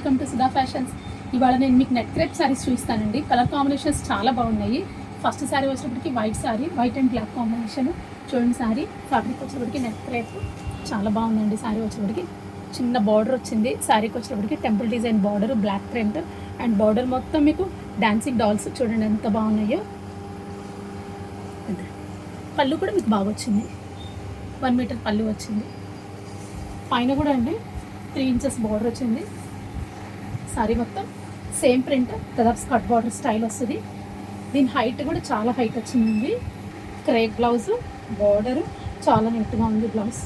Welcome to Sudha fashions. ఇవాళ నేను మీకు నెట్ క్రేప్ శారీస్ చూపిస్తానండి. కలర్ కాంబినేషన్స్ చాలా బాగున్నాయి. ఫస్ట్ శారీ వచ్చేటప్పటికి white saree, white and black combination. చూడండి శారీ ఫ్యాబ్రిక్ వచ్చేటప్పటికి నెట్ క్రేప్ చాలా బాగుందండి. శారీ వచ్చేటప్పటికి చిన్న బార్డర్ వచ్చింది. శారీకి వచ్చేటప్పటికి temple design border, black print and border మొత్తం మీకు డాన్సింగ్ డాల్స్ చూడండి ఎంత బాగున్నాయో. పళ్ళు కూడా మీకు బాగా వచ్చింది, 1 మీటర్ పళ్ళు వచ్చింది. పైన కూడా అండి 3 ఇంచెస్ బార్డర్ వచ్చింది. సారీ మొత్తం సేమ్ ప్రింట్, దాదాపు స్కర్ట్ బార్డర్ స్టైల్ వస్తుంది. దీని హైట్ కూడా చాలా హైట్ వచ్చిందండి. క్రేప్ బ్లౌజు, బార్డరు చాలా నీట్గా ఉంది. Blouse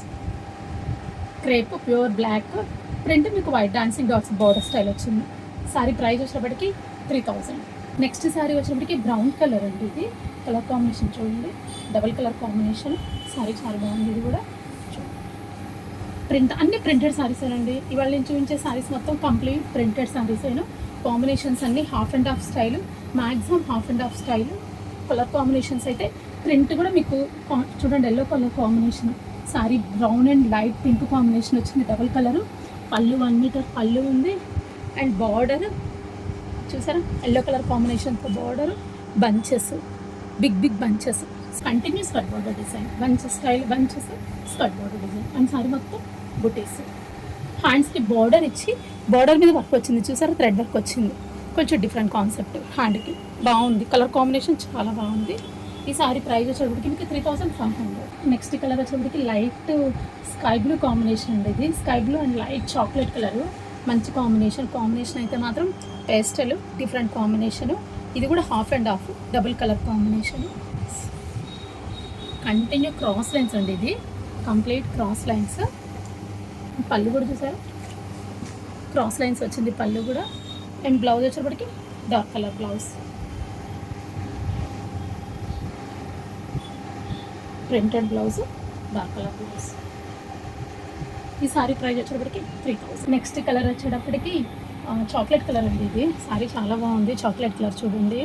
crepe pure black print, మీకు white dancing dots border style వచ్చింది. సారీ ప్రైస్ వచ్చేటప్పటికి 3000. నెక్స్ట్ సారీ వచ్చేటప్పటికి బ్రౌన్ కలర్ అండి. ఇది కలర్ కాంబినేషన్ చూడండి, డబల్ కలర్ కాంబినేషన్. సారీ చాలా బాగుంది. ఇది కూడా ప్రింట్, అన్ని ప్రింటెడ్ శారీస్ అండి. ఇవాళ నేను చూపించే శారీస్ మొత్తం కంప్లీట్ ప్రింటెడ్ శారీస్ అయినా. కాంబినేషన్స్ అన్ని half and half style, maximum half and half style. Colour combinations అయితే ప్రింట్ కూడా మీకు చూడండి yellow colour combination. Saree brown and light pink combination వచ్చింది. డబల్ కలరు పళ్ళు, 1 మీటర్ పళ్ళు ఉంది. అండ్ బార్డర్ చూసారా ఎల్లో కలర్ కాంబినేషన్తో border, bunches, big big bunches, continuous skirt border design, bunches style, bunches skirt border design. And saree మొత్తం బుటీస్. హ్యాండ్స్కి border ఇచ్చి బార్డర్ మీద వర్క్ వచ్చింది చూసారా, థ్రెడ్ వర్క్ వచ్చింది. కొంచెం డిఫరెంట్ కాన్సెప్ట్ హ్యాండ్కి బాగుంది. కలర్ కాంబినేషన్ చాలా బాగుంది. ఈ సారీ ప్రైస్ వచ్చేటప్పటికి మీకు 3500. నెక్స్ట్ కలర్ వచ్చేటప్పటికి లైట్ స్కై బ్లూ కాంబినేషన్ అండి. ఇది sky blue and light chocolate colour, మంచి కాంబినేషన్. కాంబినేషన్ అయితే మాత్రం పేస్టల్, డిఫరెంట్ కాంబినేషను. ఇది కూడా half and half double colour combination. Continue cross lines అండి. ఇది కంప్లీట్ క్రాస్ లైన్స్. పళ్ళు కూడా చూసారు క్రాస్ లైన్స్ వచ్చింది పళ్ళు కూడా. అండ్ బ్లౌజ్ వచ్చేటప్పటికి dark colour blouse, printed blouse, dark colour blouse. ఈ సారీ ప్రైస్ వచ్చేటప్పటికి 3000. నెక్స్ట్ కలర్ వచ్చేటప్పటికి చాక్లెట్ కలర్ అండి. ఇది సారీ చాలా బాగుంది. చాక్లెట్ కలర్ చూడండి.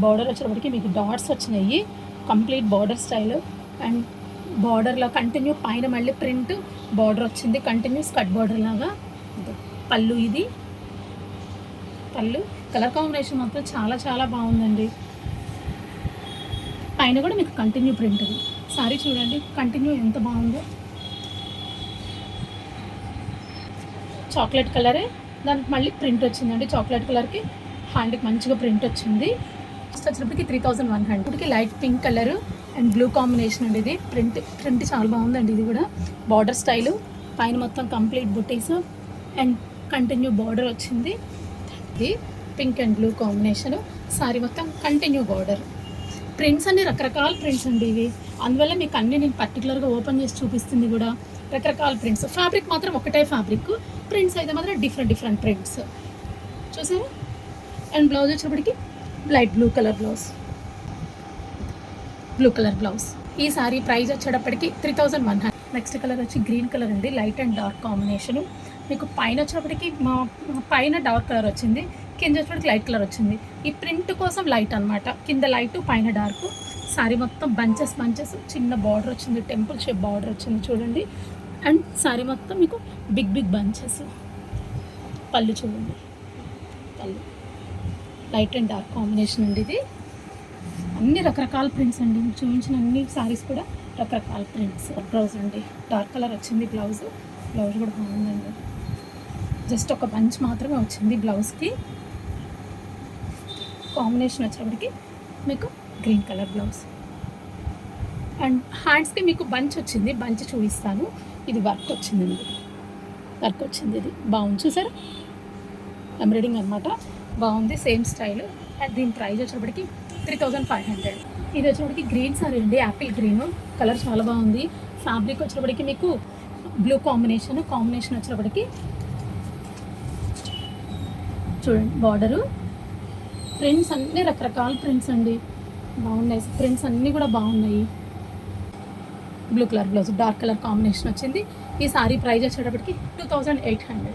బార్డర్ వచ్చేటప్పటికి మీకు డాట్స్ వచ్చినాయి, కంప్లీట్ బార్డర్ స్టైల్. అండ్ బార్డర్లో కంటిన్యూ పైన మళ్ళీ ప్రింట్ బార్డర్ వచ్చింది, కంటిన్యూ స్కర్ట్ బార్డర్ లాగా. పళ్ళు, ఇది పళ్ళు. కలర్ కాంబినేషన్ మొత్తం చాలా చాలా బాగుందండి. పైన కూడా మీకు కంటిన్యూ ప్రింట్. ఇది సారీ చూడండి కంటిన్యూ ఎంత బాగుందో. చాక్లెట్ కలరే, దానికి మళ్ళీ ప్రింట్ వచ్చిందండి. చాక్లెట్ కలర్కి హ్యాండ్కి మంచిగా ప్రింట్ వచ్చింది. వచ్చేటప్పటికి 3100. ఇప్పటికి light pink colour and blue combination అండి. ఇది ప్రింట్ చాలా బాగుందండి. ఇది కూడా బార్డర్ స్టైలు, పైన మొత్తం complete buttis and continue border వచ్చింది. ఇది pink and blue combination. Sorry మొత్తం కంటిన్యూ బార్డర్. ప్రింట్స్ అన్ని రకరకాల ప్రింట్స్ అండి ఇవి. అందువల్ల మీకు అన్ని నేను పర్టికులర్గా ఓపెన్ చేసి చూపిస్తుంది కూడా రకరకాల ప్రింట్స్. ఫ్యాబ్రిక్ మాత్రం ఒకటే ఫ్యాబ్రిక్, ప్రింట్స్ అయితే మాత్రం డిఫరెంట్ ప్రింట్స్ చూసారా. అండ్ బ్లౌజ్ వచ్చేటప్పటికి light blue colour blouse, blue colour blouse. ఈ సారీ ప్రైస్ వచ్చేటప్పటికి 3100. నెక్స్ట్ కలర్ వచ్చి గ్రీన్ కలర్ అండి, లైట్ అండ్ డార్క్ కాంబినేషను. మీకు పైన వచ్చేటప్పటికి పైన డార్క్ కలర్ వచ్చింది, కింద వచ్చేటప్పటికి లైట్ కలర్ వచ్చింది. ఈ ప్రింట్ కోసం లైట్ అనమాట, కింద లైట్ పైన డార్క్. సారీ మొత్తం బంచెస్ చిన్న బార్డర్ వచ్చింది, టెంపుల్ షేప్ బార్డర్ వచ్చింది చూడండి. అండ్ సారీ మొత్తం మీకు బిగ్ బిగ్ బంచెస్. పళ్ళు చూడండి, పళ్ళు లైట్ అండ్ డార్క్ కాంబినేషన్ అండి. ఇది అన్ని రకరకాల ప్రింట్స్ అండి. చూపించిన అన్ని శారీస్ కూడా రకరకాల ప్రింట్స్. బ్లౌజ్ అండి డార్క్ కలర్ వచ్చింది. బ్లౌజ్ కూడా బాగుందండి. జస్ట్ ఒక బంచ్ మాత్రమే వచ్చింది బ్లౌజ్కి. కాంబినేషన్ వచ్చేప్పటికి మీకు గ్రీన్ కలర్ బ్లౌజ్. అండ్ హ్యాండ్స్కి మీకు బంచ్ వచ్చింది, బంచ్ చూపిస్తాను. ఇది వర్క్ వచ్చిందండి, వర్క్ వచ్చింది. ఇది బాగుంది చూసారా, ఎంబ్రాయిడింగ్ అనమాట, బాగుంది సేమ్ స్టైల్. అండ్ దీని ప్రైస్ వచ్చేటప్పటికి 3500. ఇది వచ్చేటప్పటికి గ్రీన్ సారీ అండి, యాపిల్ గ్రీన్ కలర్ చాలా బాగుంది. ఫ్యాబ్రిక్ వచ్చేటప్పటికి మీకు బ్లూ కాంబినేషన్ వచ్చేటప్పటికి చూడండి. బార్డరు, ప్రింట్స్ అన్నీ రకరకాల ప్రింట్స్ అండి, బాగున్నాయి. ప్రింట్స్ అన్నీ కూడా బాగున్నాయి. Blue colour blouse, dark colour combination వచ్చింది. ఈ సారీ ప్రైస్ వచ్చేటప్పటికి 2800.